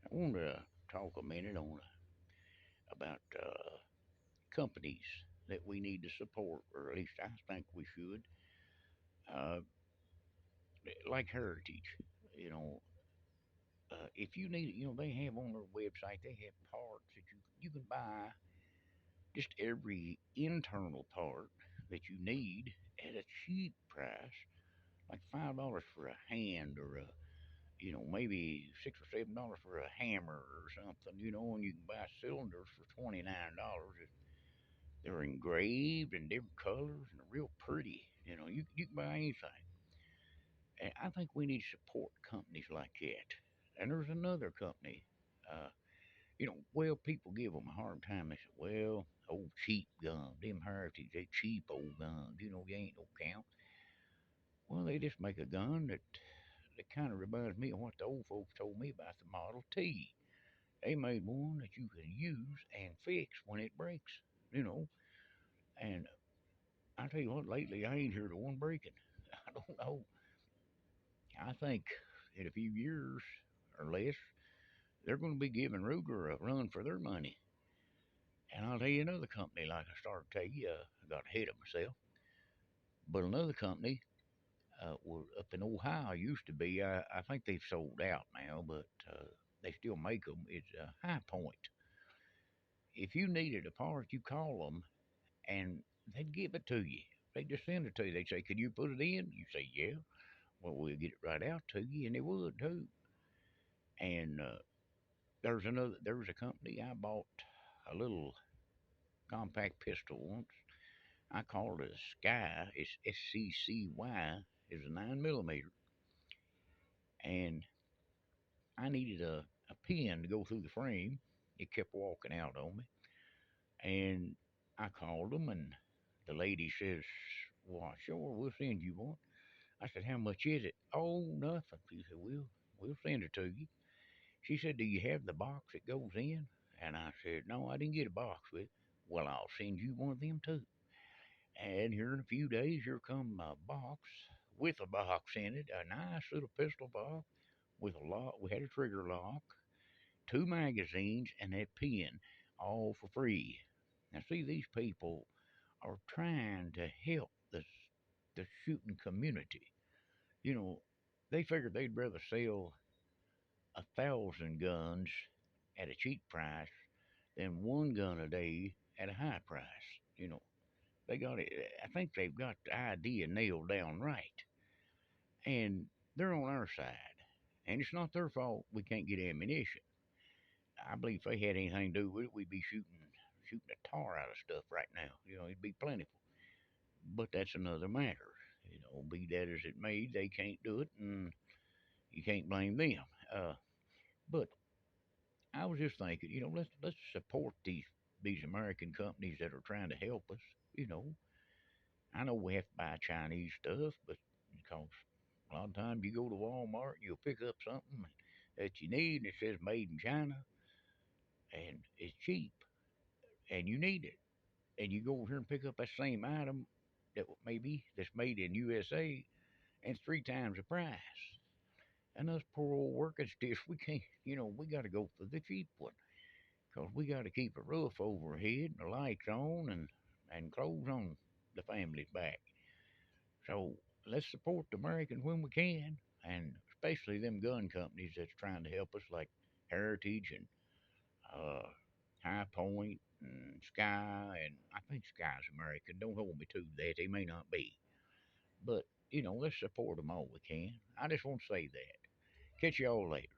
I want to talk a minute on about companies that we need to support, or at least I think we should. Uh, like Heritage, you know, if you need, they have on their website, they have parts that you can buy just every internal part that you need at a cheap price, like $5 for a hand, or maybe $6 or $7 for a hammer or something, and you can buy cylinders for $29. They're engraved in different colors and they're real pretty. You can buy anything. And I think we need to support companies like that. And there's another company. Uh, well, people give them a hard time. They say, well, old cheap guns, them Heritage, they cheap old guns. They ain't no count. Well, they just make a gun that kind of reminds me of what the old folks told me about the Model T. They made one that you can use and fix when it breaks. You know, and I tell you what, lately I ain't heard of one breaking. I don't know. I think in a few years or less, they're going to be giving Ruger a run for their money. And I'll tell you another company, like I started to tell you, I got ahead of myself. But another company up in Ohio used to be, I think they've sold out now, but they still make them. It's High Point. If you needed a part, you call them and they'd give it to you. They just send it to you. They'd say, "Could you put it in?" You say, "Yeah." Well, we'll get it right out to you, and they would too. And there was a company I bought a little compact pistol once. I called it a Sky. It's SCCY. It's a 9 millimeter, and I needed a pin to go through the frame. It kept walking out on me, and I called them, and the lady says, "Well, sure, we'll send you one." I said, "How much is it?" "Oh, nothing." She said, "We'll send it to you." She said, "Do you have the box it goes in?" And I said, "No, I didn't get a box with it." "Well, I'll send you one of them too." And here in a few days, here come a box with a box in it, a nice little pistol box with a lock. We had a trigger lock, two magazines, and that pen, all for free. Now, see, these people are trying to help the shooting community. You know, they figured they'd rather sell 1,000 guns at a cheap price than one gun a day at a high price. You know, they got it. I think they've got the idea nailed down right, and they're on our side. And it's not their fault we can't get ammunition. I believe if they had anything to do with it, we'd be shooting the tar out of stuff right now. It'd be plentiful. But that's another matter. Be that as it may, they can't do it, and you can't blame them. Uh, but I was just thinking, let's support these American companies that are trying to help us. You know, I know we have to buy Chinese stuff, but because a lot of times you go to Walmart, you'll pick up something that you need, and it says made in China, and it's cheap, and you need it, and you go over here and pick up that same item that maybe that's made in USA, and it's 3 times the price. And us poor old working stiffs, we can't, we got to go for the cheap one. Because we got to keep a roof over our head, and the lights on, and clothes on the family's back. So let's support the Americans when we can, and especially them gun companies that's trying to help us, like Heritage and uh, High Point and Sky, and I think Sky's American. Don't hold me to that; they may not be, but let's support them all we can. I just want to say that. Catch y'all later.